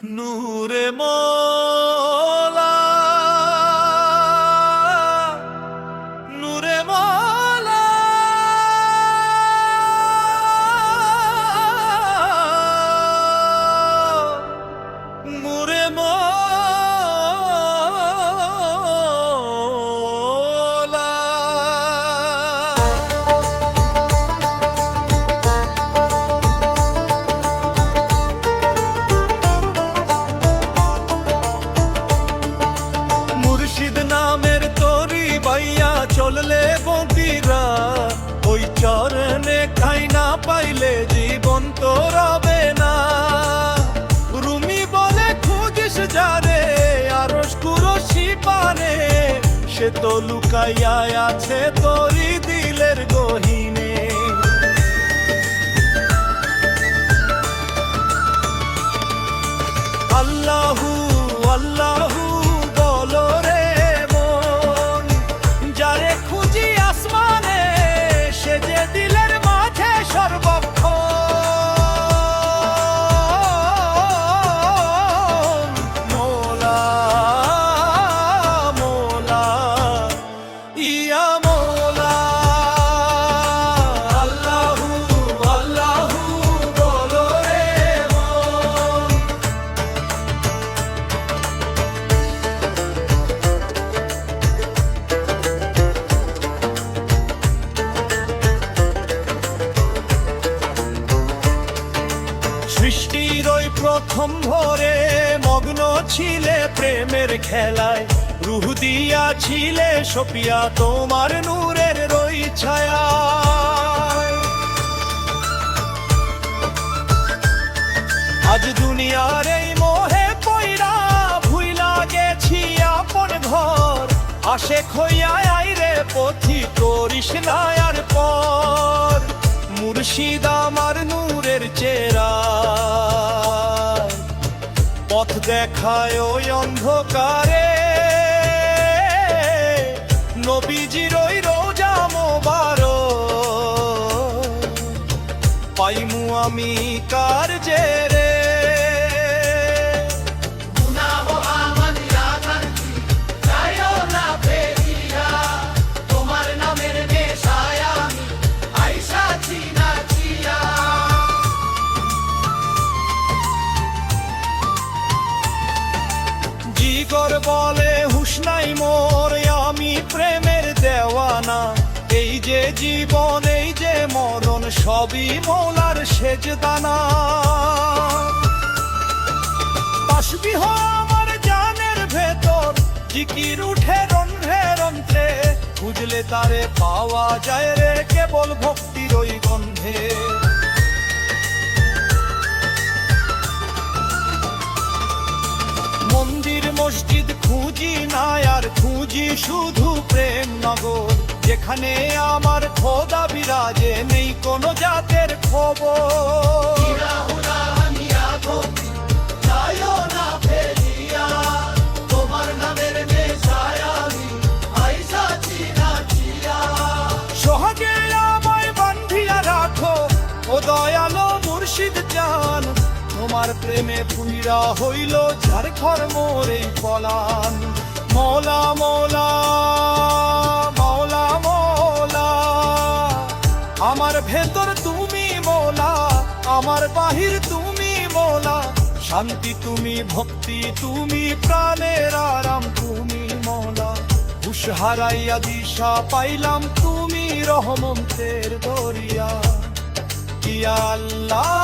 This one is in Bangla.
নূরে মওলা নূরে মওলা নূরে মওলা মুর্শিদ নামের তরি বাইয়া চললে বন্দিরা ওই চরণে খাই না পাইলে জীবন তো রবে না। রুমি বলে খুঁজিস যারে আরশ কুরশি পারে, সে তো লুকাইয়া আছে তোরি দিলের গহীনে। আল্লাহু আল্লাহু বলো রে মন, যারে খুঁজি আসমানে সে যে দিলের মাঝে সর্বক্ষণ। মোলা মোলা ইয়া মোলা, আল্লাহু আল্লাহু বলো রে মন। সৃষ্টির ওই প্রথম ভোরে মগ্ন ছিলে প্রেমের খেলায়, রুহ দিয়া ছিলে সপিয়া তোমার নূরের রই ছায়া। আজ দুনিয়ার এই মোহে পইরা ভুইলা গেছি আপন ঘর, আশেক হইয়া আইরে পথি করিস না আর পর। মুর্শিদ আমার নূরের চেরা পথ দেখায় ওই অন্ধকারে, নবীজির ওই রোজা মোবারক পাইমু আমি কার জেরে। জিগর বলে হুঁশ নাই মোর, আমি প্রেমের দেওয়ানা। এই যে জীবন এই যে মরণ সবই মৌলার সেজদানা। তাসবিহ আমার জানের ভেতর জিকির উঠে রন্ধ্রে রন্ধ্রে, খুঁজলে তারে পাওয়া যায় রে কেবল ভক্তির ওই গন্ধে। মন্দির মসজিদ খুঁজি না আর খুঁজি শুধু প্রেম নগর, যেখানে আমার খোদা বিরাজে নেই কোনো জাতের খবর। সহজে আমায় বান্ধিয়া রাখো ও দয়ালো মুর্শিদ জান, তোমার প্রেমে পুইরা হইল যার ঘর মোরে পলান। মৌলা মৌলা মৌলা মৌলা, আমার ভেতর তুমি মৌলা, আমার বাহির তুমি মৌলা। শান্তি তুমি, ভক্তি তুমি, প্রাণের আরাম তুমি মৌলা। হুশ হারাইয়া দিশা পাইলাম তুমি রহমতের দরিয়া। ইয়া আল্লাহ